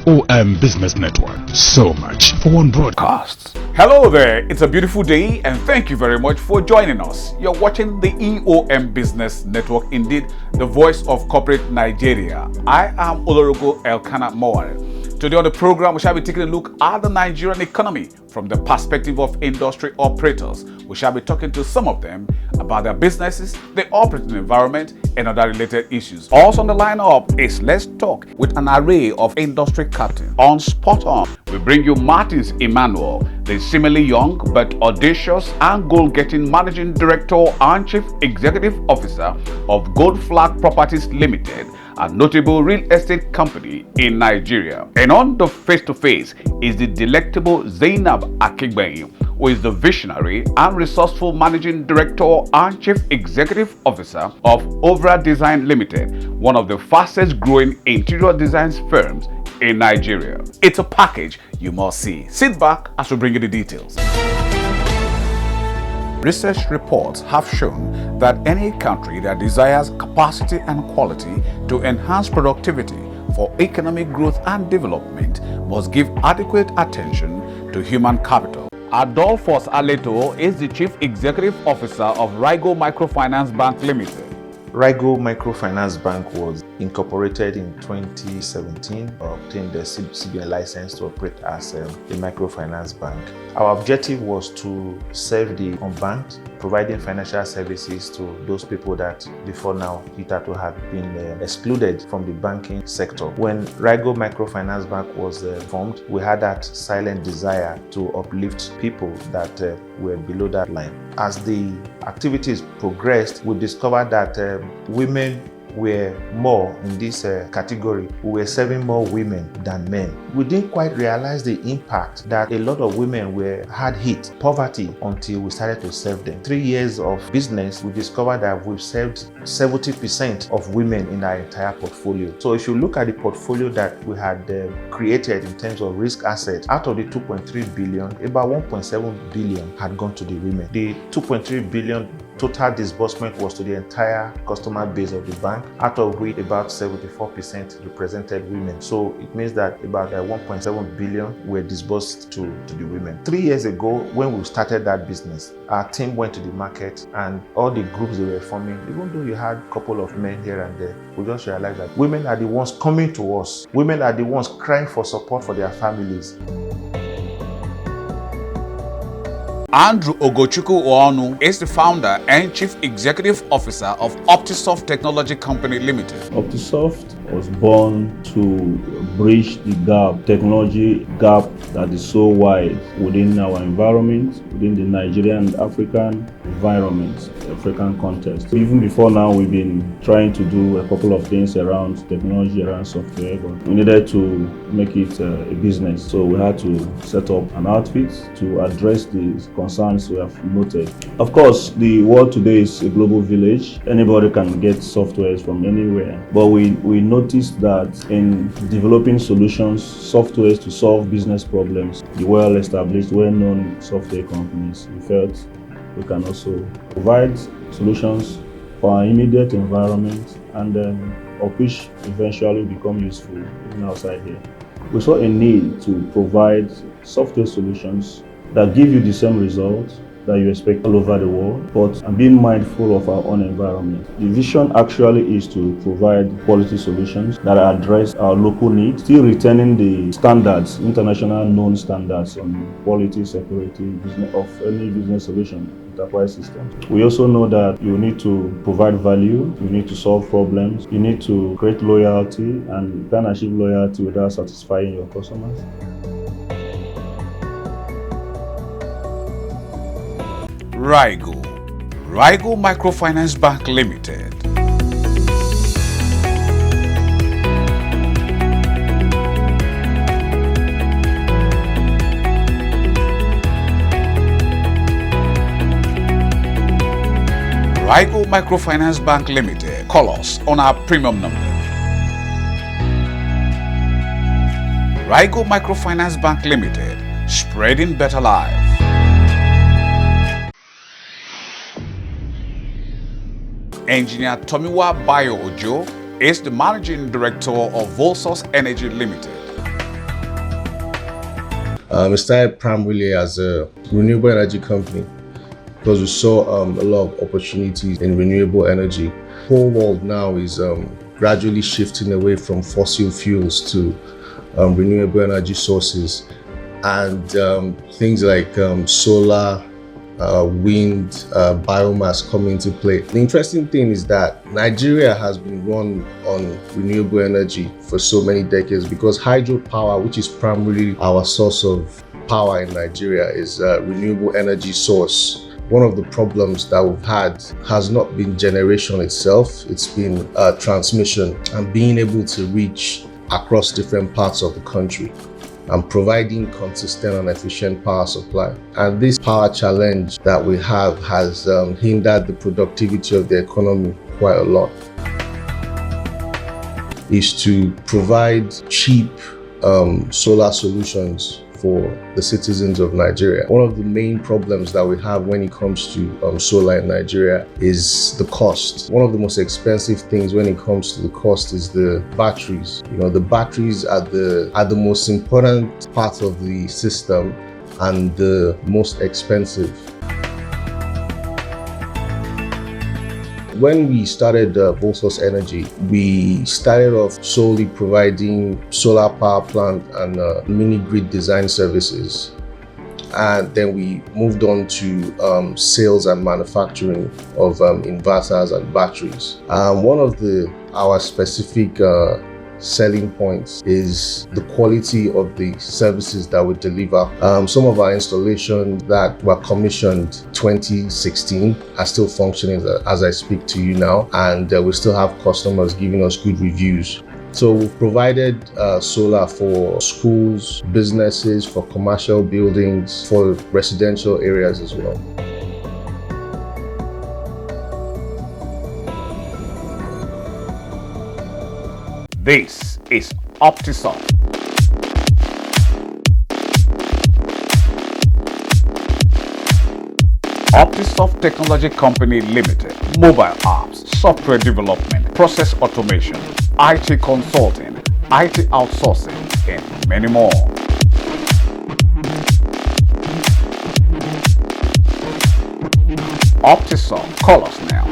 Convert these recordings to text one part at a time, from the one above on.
Eom Business Network. So much for one broadcast. Hello there, it's a beautiful day and thank you very much for joining us. You're watching the Eom Business Network, indeed the voice of corporate Nigeria. I am Olorogo Elkanah Moare. Today on the program, we shall be taking a look at the Nigerian economy from the perspective of industry operators. We shall be talking to some of them about their businesses, the operating environment, and other related issues. Also on the lineup is Let's Talk with an array of industry captains. On Spot On, we bring you Martins Emmanuel, the seemingly young but audacious and goal-getting Managing Director and Chief Executive Officer of Gold Flag Properties Limited, a notable real estate company in Nigeria. And on the face-to-face is the delectable Zainab Akigbenyi, who is the visionary and resourceful Managing Director and Chief Executive Officer of OEUVRE Design Limited, one of the fastest growing interior design firms in Nigeria. It's a package you must see. Sit back as we bring you the details. Research reports have shown that any country that desires capacity and quality to enhance productivity for economic growth and development must give adequate attention to human capital. Adolphus Aleto is the Chief Executive Officer of RIGO Microfinance Bank Limited. RIGO Microfinance Bank was incorporated in 2017, obtained the CBN license to operate as a microfinance bank. Our objective was to serve the unbanked, providing financial services to those people that before now hitherto had been excluded from the banking sector. When RIGO Microfinance Bank was formed, we had that silent desire to uplift people that were below that line. As the activities progressed, we discovered that women were more in this category. We were serving more women than men. We didn't quite realize the impact that a lot of women had hit poverty until we started to serve them. 3 years of business, we discovered that we've served 70% of women in our entire portfolio. So if you look at the portfolio that we had created in terms of risk assets, out of the 2.3 billion, about 1.7 billion had gone to the women. The 2.3 billion total disbursement was to the entire customer base of the bank, out of which about 74% represented women. So it means that about 1.7 billion were disbursed to the women. 3 years ago, when we started that business, our team went to the market and all the groups they were forming, even though you had a couple of men here and there, we just realized that women are the ones coming to us. Women are the ones crying for support for their families. Andrew Ogochukwu Oonu is the founder and Chief Executive Officer of OPTISOFT Technology Company Limited. OPTISOFT was born to bridge the technology gap that is so wide within our environment, within the Nigerian and African environment, African context. Even before now, we've been trying to do a couple of things around technology, around software, but we needed to make it a business. So we had to set up an outfit to address the concerns we have noted. Of course, the world today is a global village. Anybody can get softwares from anywhere. But we noticed that in developing solutions, softwares to solve business problems, the well-established, well-known software companies, we felt we can also provide solutions for our immediate environment and of which eventually become useful even outside here. We saw a need to provide software solutions that give you the same results that you expect all over the world, but being mindful of our own environment. The vision actually is to provide quality solutions that address our local needs, still retaining the standards, international known standards on quality, security, business of any business solution, enterprise systems. We also know that you need to provide value, you need to solve problems, you need to create loyalty, and you can achieve loyalty without satisfying your customers. RIGO Microfinance Bank Limited. RIGO Microfinance Bank Limited. Call us on our premium number. RIGO Microfinance Bank Limited, spreading better life. Engineer Tomiwa Bayo Ojo is the Managing Director of VOLSUS Energy Limited. It started primarily as a renewable energy company because we saw a lot of opportunities in renewable energy. The whole world now is gradually shifting away from fossil fuels to renewable energy sources, and things like solar, wind, biomass come into play. The interesting thing is that Nigeria has been run on renewable energy for so many decades because hydropower, which is primarily our source of power in Nigeria, is a renewable energy source. One of the problems that we've had has not been generation itself, it's been transmission and being able to reach across different parts of the country and providing consistent and efficient power supply. And this power challenge that we have has hindered the productivity of the economy quite a lot. Is to provide cheap solar solutions for the citizens of Nigeria. One of the main problems that we have when it comes to solar in Nigeria is the cost. One of the most expensive things when it comes to the cost is the batteries. You know, the batteries are the most important part of the system and the most expensive. When we started VOLSUS Energy, we started off solely providing solar power plant and mini grid design services. And then we moved on to sales and manufacturing of inverters and batteries. One of our specific selling points is the quality of the services that we deliver. Some of our installations that were commissioned 2016 are still functioning as I speak to you now, and we still have customers giving us good reviews. So we've provided solar for schools, businesses, for commercial buildings, for residential areas as well. This is OPTISOFT. OPTISOFT Technology Company Limited. Mobile apps, software development, process automation, IT consulting, IT outsourcing, and many more. OPTISOFT, call us now.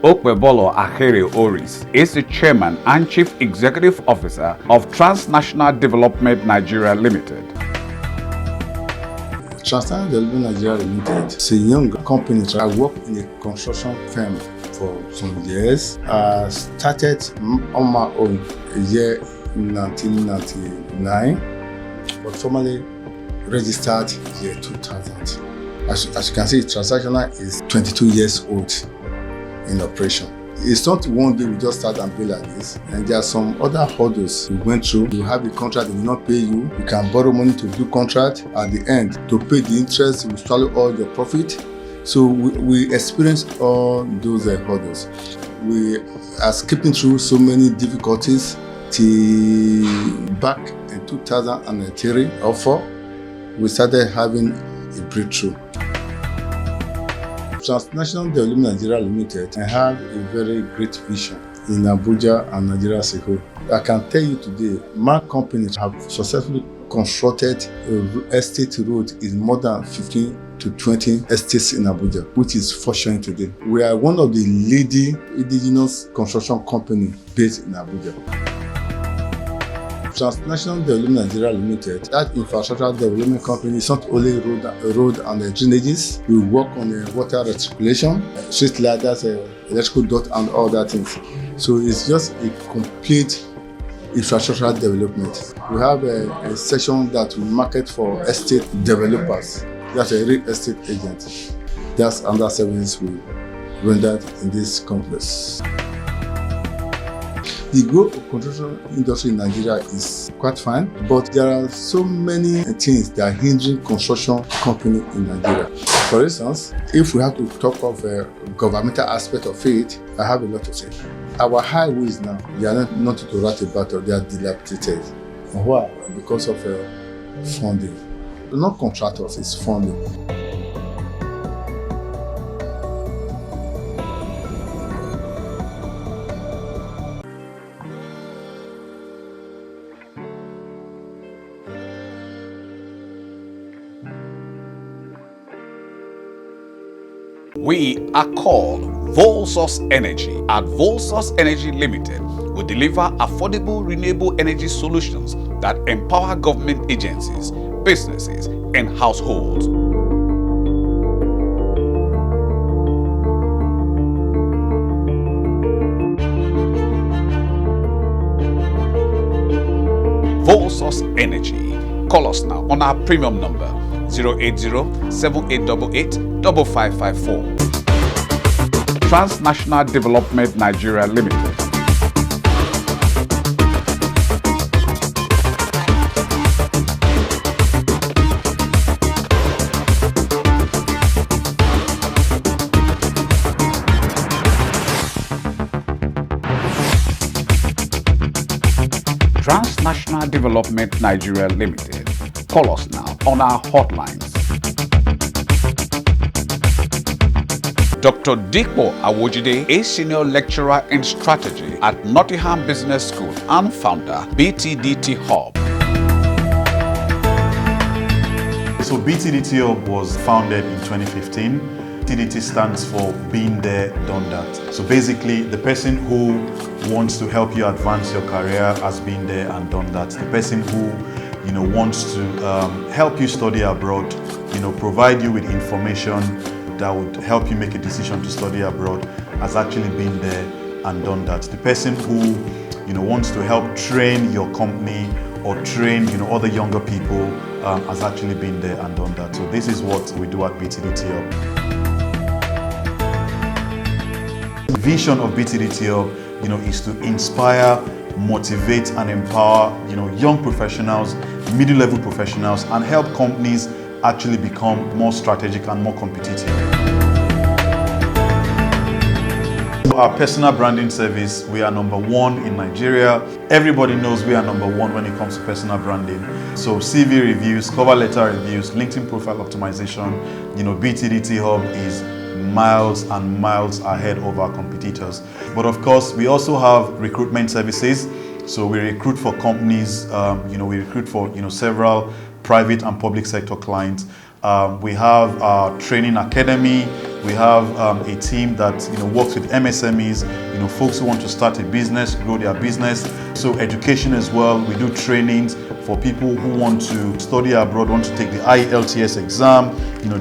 Okpebolo Ahere Oris is the Chairman and Chief Executive Officer of Transnational Development Nigeria Limited. Transnational Development Nigeria Limited is a young company. I worked in a construction firm for some years. I started on my own a year in 1999, but formally registered year 2000. As you can see, Transnational is 22 years old in operation. It's not one day we just start and pay like this, and there are some other hurdles we went through. You have a contract, they will not pay you. You can borrow money to do contract. At the end, to pay the interest, you will swallow all your profit. So we experienced all those hurdles. We are skipping through so many difficulties till back in 2003 or 4, we started having a breakthrough. Transnational Development Nigeria Limited, I have a very great vision in Abuja and Nigeria as a whole. I can tell you today, my company have successfully constructed a estate road in more than 15 to 20 estates in Abuja, which is functioning today. We are one of the leading indigenous construction company based in Abuja. Transnational Development Nigeria Limited, that infrastructure development company, is not only road and drainages. We work on water recirculation, street ladders, electrical duct, and all that things. So it's just a complete infrastructure development. We have a section that we market for estate developers. That's a real estate agent. That's another services we rendered in this complex. The growth of construction industry in Nigeria is quite fine, but there are so many things that are hindering construction company in Nigeria. For instance, if we have to talk of a governmental aspect of it, I have a lot to say. Our highways now, they are not to write about it, they are dilapidated. Why? Because of funding. Not contractors, it's funding. We are called VOLSUS Energy. At VOLSUS Energy Limited, we deliver affordable renewable energy solutions that empower government agencies, businesses, and households. VOLSUS Energy. Call us now on our premium number 080-7888-5554. Transnational Development Nigeria Limited. Transnational Development Nigeria Limited. Call us now on our hotlines. Dr. Dikpo Awojide, a senior lecturer in strategy at Nottingham Business School and founder, BTDT Hub. So BTDT Hub was founded in 2015. BTDT stands for Been There, Done That. So basically, the person who wants to help you advance your career has been there and done that. The person who wants to help you study abroad, provide you with information that would help you make a decision to study abroad has actually been there and done that. The person who wants to help train your company or train other younger people has actually been there and done that. So this is what we do at BTDT Hub. The vision of BTDT Hub is to inspire, motivate and empower young professionals, middle-level professionals, and help companies actually become more strategic and more competitive. Our personal branding service, we are #1 in Nigeria. Everybody knows we are #1 when it comes to personal branding. So CV reviews, cover letter reviews, LinkedIn profile optimization, BTDT Hub is miles and miles ahead of our competitors. But of course, we also have recruitment services. So we recruit for companies, we recruit for several private and public sector clients. We have our training academy. We have a team that works with MSMEs, folks who want to start a business, grow their business. So education as well. We do trainings for people who want to study abroad, want to take the IELTS exam.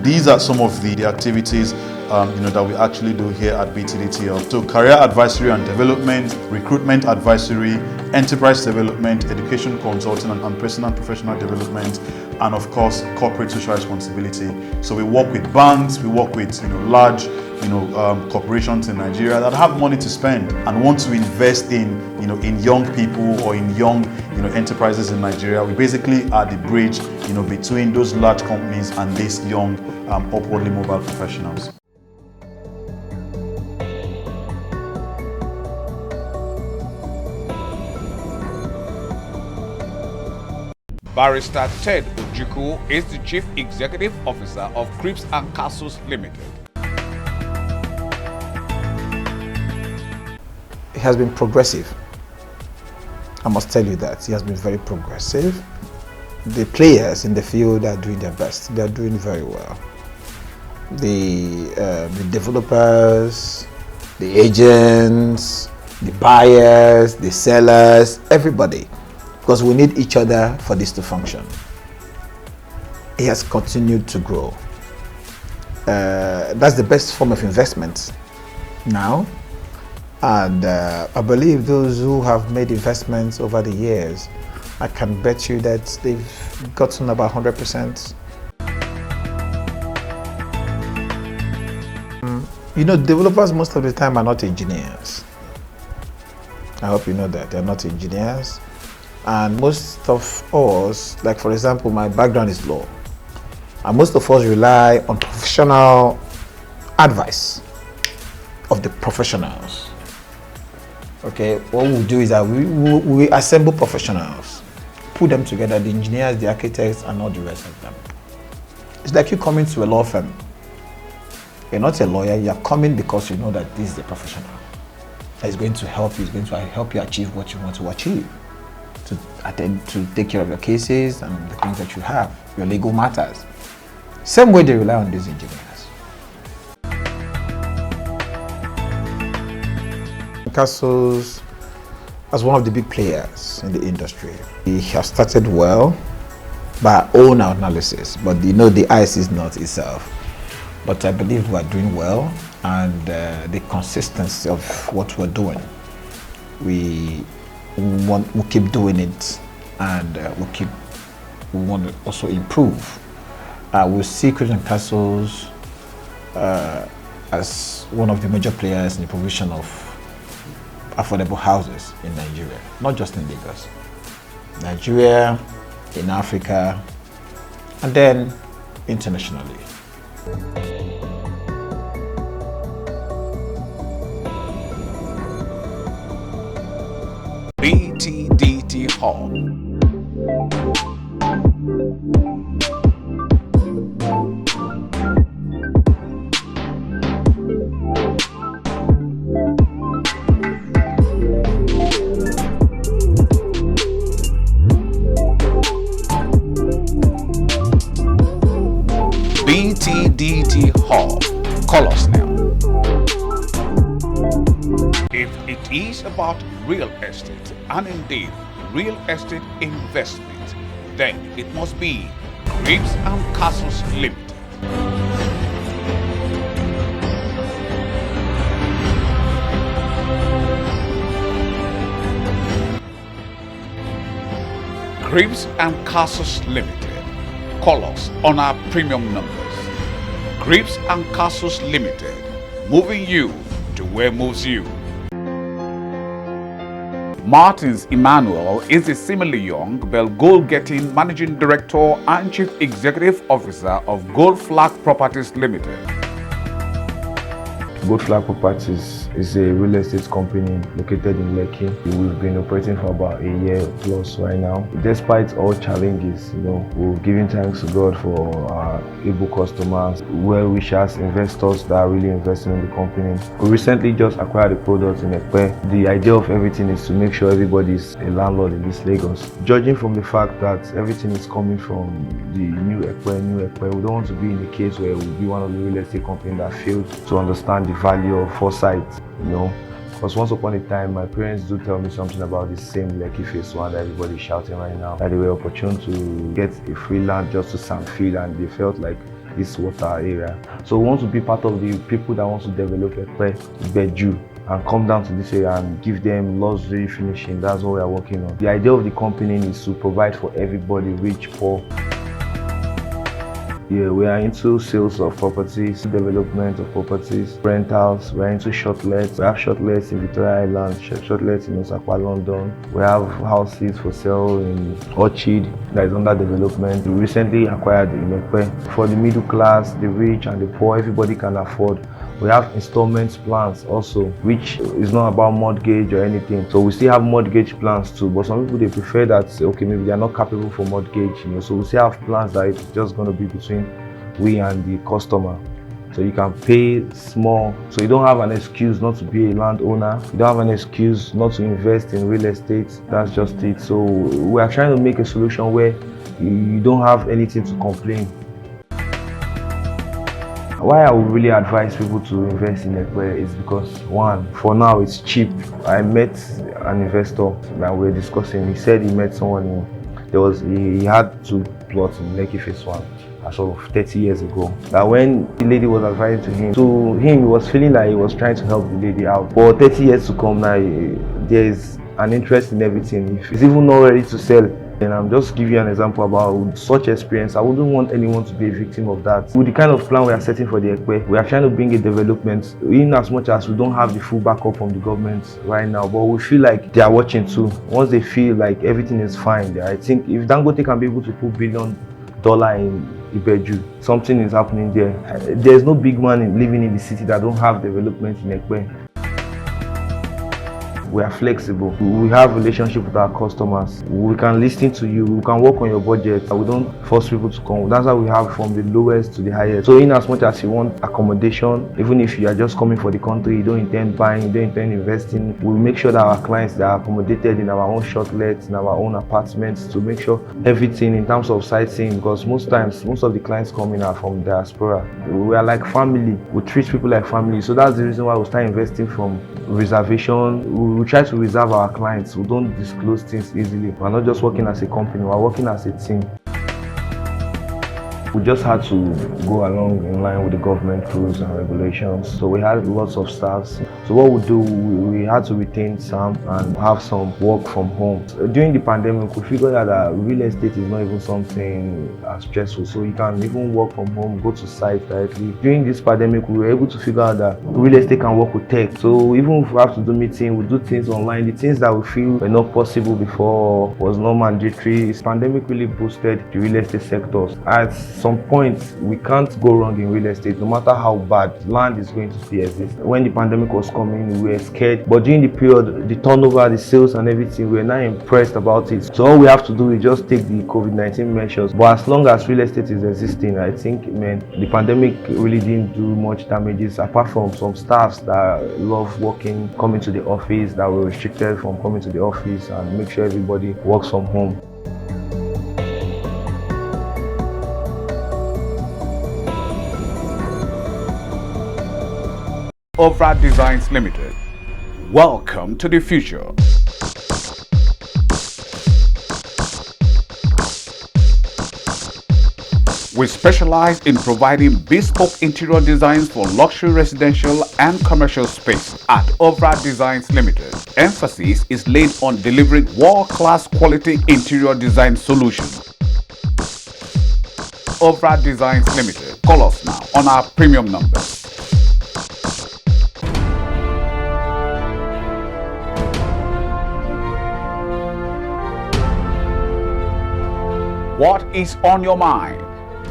These are some of the activities that we actually do here at BTDT Hub. So career advisory and development, recruitment advisory, enterprise development, education consulting and personal and professional development, and of course corporate social responsibility. So we work with banks, we work with large corporations in Nigeria that have money to spend and want to invest in young people or in young enterprises in Nigeria. We basically are the bridge between those large companies and these young upwardly mobile professionals. Barrister Ted Ojukwu is the Chief Executive Officer of Crips and Castles Limited. He has been progressive. I must tell you that. He has been very progressive. The players in the field are doing their best. They are doing very well. The developers, the agents, the buyers, the sellers, everybody. Because we need each other for this to function. It has continued to grow. That's the best form of investment now. And I believe those who have made investments over the years, I can bet you that they've gotten about 100%. Developers most of the time are not engineers. I hope you know that. They're not engineers. And most of us, like for example, my background is law. And most of us rely on professional advice of the professionals. Okay, what we do is that we assemble professionals, put them together, the engineers, the architects, and all the rest of them. It's like you coming to a law firm. You're not a lawyer, you're coming because you know that this is a professional. It's going to help you, it's going to help you achieve what you want to achieve. To take care of your cases and the things that you have, your legal matters. Same way they rely on these engineers. Castles as one of the big players in the industry. We have started well by our own analysis, but the ice is not itself. But I believe we are doing well, and the consistency of what we're doing, we keep doing it, and we want to also improve. We see Christian Castles as one of the major players in the provision of affordable houses in Nigeria, not just in Lagos. Nigeria, in Africa, and then internationally. BTDT Hall. BTDT Hall. Call us now. If it is about real estate, and indeed real estate investment, then it must be Cribs and Castles Limited. Cribs and Castles Limited. Call us on our premium numbers. Cribs and Castles Limited, moving you to where moves you. Martins Emmanuel is a similarly young but goal-getting Managing Director and Chief Executive Officer of Gold Flag Properties Limited. Gold Flag Properties is a real estate company located in Lekki. We've been operating for about a year plus right now. Despite all challenges, we're giving thanks to God for our able customers, well-wishers, investors that are really investing in the company. We recently just acquired a product in Ekpe. The idea of everything is to make sure everybody is a landlord in this Lagos. Judging from the fact that everything is coming from the new Ekpe, we don't want to be in a case where we'll be one of the real estate companies that failed to understand the value of foresight, because once upon a time my parents do tell me something about this same Lekki phase 1 that everybody's shouting right now, that they were opportune to get a free land just to sandfield, and they felt like this water area. So we want to be part of the people that want to develop Ekpe, Beju, and come down to this area and give them luxury finishing. That's what we are working on. The idea of the company is to provide for everybody, rich, poor. Yeah, we are into sales of properties, development of properties, rentals. We're into shortlets. We have shortlets in Victoria Island, shortlets in Osakwa, London. We have houses for sale in Orchid that is under development. We recently acquired in Ekpe. For the middle class, the rich and the poor, everybody can afford. We have installment plans also, which is not about mortgage or anything. So we still have mortgage plans too, but some people, they prefer that, okay, maybe they are not capable for mortgage, So we still have plans that it's just going to be between we and the customer. So you can pay small, so you don't have an excuse not to be a landowner. You don't have an excuse not to invest in real estate. That's just it. So we are trying to make a solution where you don't have anything to complain. Why I would really advise people to invest in Ekpe is because, one, for now it's cheap. I met an investor that we were discussing. He said he met someone he had 2 plots in Lekki phase 1 as of 30 years ago. That when the lady was advising he was feeling like he was trying to help the lady out. For 30 years to come now, there is an interest in everything. If it's even not ready to sell, and I'm just giving you an example about such experience. I wouldn't want anyone to be a victim of that. With the kind of plan we are setting for the Ekpe, we are trying to bring a development, in as much as we don't have the full backup from the government right now, but we feel like they are watching too. Once they feel like everything is fine there, I think if Dangote can be able to put $1 billion in Ibeju, something is happening there. There's no big man living in the city that don't have development in Ekpe. We are flexible. We have relationship with our customers. We can listen to you. We can work on your budget. We don't force people to come. That's why we have from the lowest to the highest. So in as much as you want accommodation, even if you are just coming for the country, you don't intend buying, you don't intend investing, we make sure that our clients, they are accommodated in our own shortlets, in our own apartments, to make sure everything in terms of sightseeing, because most times, most of the clients coming are from diaspora. We are like family. We treat people like family. So that's the reason why we start investing from reservation. We try to reserve our clients. We don't disclose things easily. We're not just working as a company, we're working as a team. We just had to go along in line with the government rules and regulations. So we had lots of staffs. So what we do, we had to retain some and have some work from home. During the pandemic, we figured out that real estate is not even something as stressful. So you can even work from home, go to site directly. During this pandemic, we were able to figure out that real estate can work with tech. So even if we have to do meetings, we do things online. The things that we feel were not possible before was not mandatory. This pandemic really boosted the real estate sectors. At some point, we can't go wrong in real estate. No matter how bad, land is going to still exist. When the pandemic was coming, we were scared. But during the period, the turnover, the sales and everything, we were now impressed about it. So all we have to do is just take the COVID-19 measures. But as long as real estate is existing, I think, man, the pandemic really didn't do much damages, apart from some staffs that love working, coming to the office, that were restricted from coming to the office, and make sure everybody works from home. OEUVRE Designs Limited. Welcome to the future. We specialize in providing bespoke interior designs for luxury residential and commercial space at OEUVRE Designs Limited. Emphasis is laid on delivering world-class quality interior design solutions. OEUVRE Designs Limited. Call us now on our premium numbers. What is on your mind?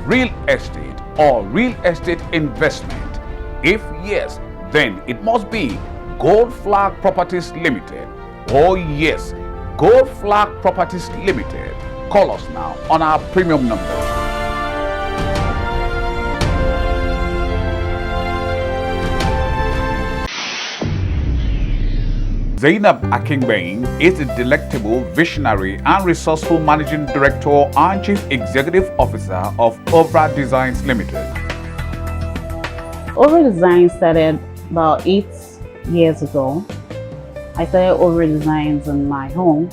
Real estate or real estate investment? If yes, then it must be Gold Flag Properties Limited. Oh yes, Gold Flag Properties Limited. Call us now on our premium number. Zainab Akingbein is the delectable, visionary and resourceful Managing Director and Chief Executive Officer of OEUVRE Designs Limited. OEUVRE Designs started about 8 years ago. I started OEUVRE Designs in my home,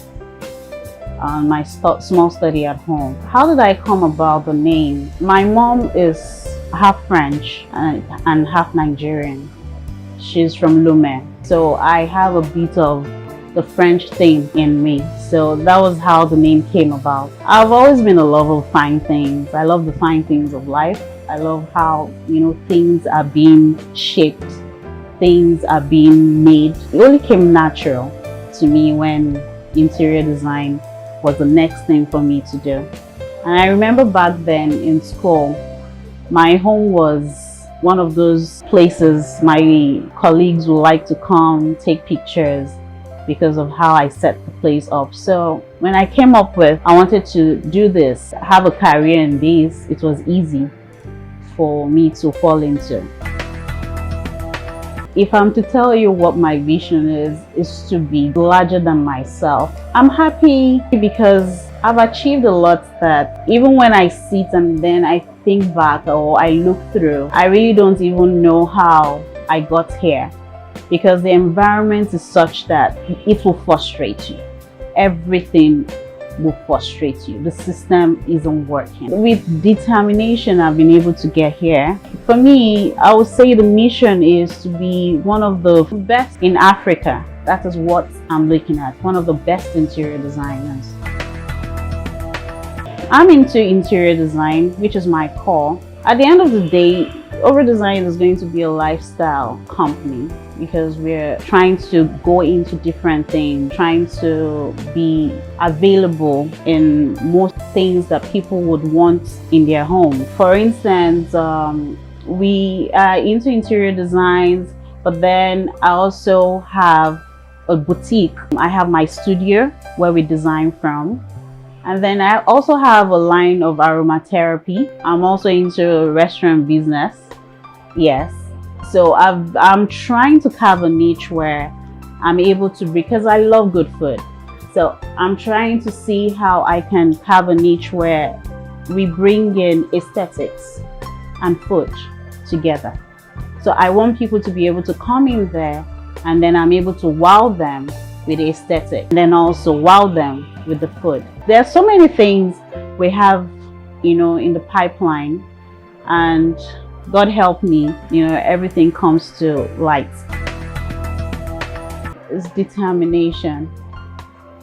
on my small study at home. How did I come about the name? My mom is half French and half Nigerian. She's from Lomé. So I have a bit of the French thing in me. So that was how the name came about. I've always been a lover of fine things. I love the fine things of life. I love how, things are being shaped, things are being made. It only came natural to me when interior design was the next thing for me to do. And I remember back then in school, my home was one of those places my colleagues would like to come take pictures because of how I set the place up. So when I came up with, I wanted to do this, have a career in this, it was easy for me to fall into. If I'm to tell you what my vision is to be larger than myself. I'm happy because I've achieved a lot that even when I sit and then I think back or I look through, I really don't even know how I got here, because the environment is such that it will frustrate you. Everything will frustrate you. The system isn't working. With determination, I've been able to get here. For me, I would say the mission is to be one of the best in Africa. That is what I'm looking at, one of the best interior designers. I'm into interior design, which is my core. At the end of the day, OEUVRE Design is going to be a lifestyle company because we're trying to go into different things, trying to be available in most things that people would want in their home. For instance, we are into interior designs, but then I also have a boutique. I have my studio where we design from. And then I also have a line of aromatherapy. I'm also into restaurant business. Yes. So I'm trying to carve a niche where I'm able to, because I love good food. So I'm trying to see how I can carve a niche where we bring in aesthetics and food together. So I want people to be able to come in there, and then I'm able to wow them with the aesthetic, and then also wow them with the food. There are so many things we have, in the pipeline, and God help me, everything comes to light. It's determination,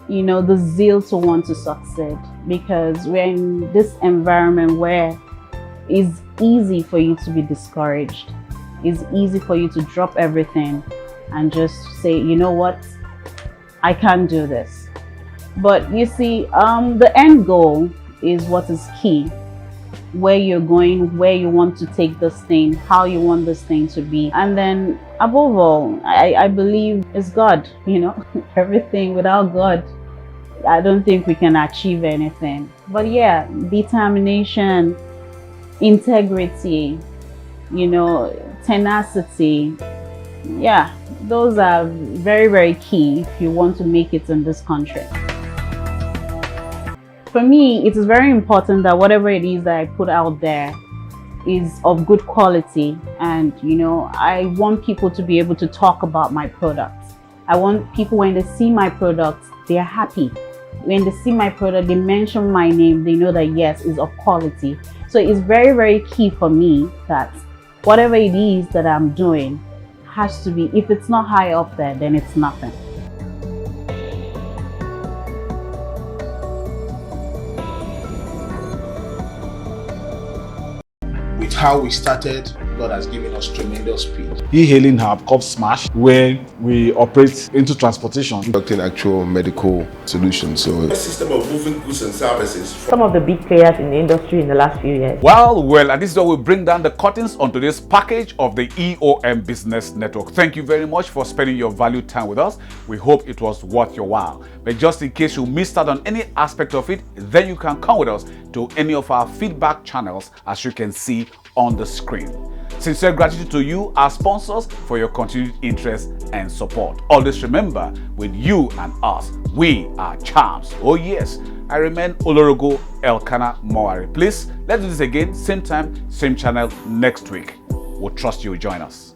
the zeal to want to succeed, because we're in this environment where it's easy for you to be discouraged. It's easy for you to drop everything and just say, you know what, I can't do this. But you see, the end goal is what is key. Where you're going, where you want to take this thing, how you want this thing to be. And then above all, I believe it's God, everything without God, I don't think we can achieve anything. But yeah, determination, integrity, tenacity, yeah, those are very, very key if you want to make it in this country. For me, it is very important that whatever it is that I put out there is of good quality, and I want people to be able to talk about my products. I want people, when they see my products, they are happy. When they see my product, they mention my name, they know that yes, it's of quality. So it's very, very key for me that whatever it is that I'm doing has to be, if it's not high up there, then it's nothing. With how we started, God has given us tremendous speed. E-hailing hub, Cup Smash, where we operate into transportation. Conducting actual medical solutions. So a system of moving goods and services. Some of the big players in the industry in the last few years. Well, and this is where we bring down the curtains on today's package of the EOM Business Network. Thank you very much for spending your valued time with us. We hope it was worth your while. But just in case you missed out on any aspect of it, then you can come with us to any of our feedback channels, as you can see on the screen. Sincere gratitude to you, our sponsors, for your continued interest and support. Always remember, with you and us, we are champs. Oh yes, I remain Olorogo Elkanah Mowari. Please, let's do this again, same time, same channel next week. We'll trust you will join us.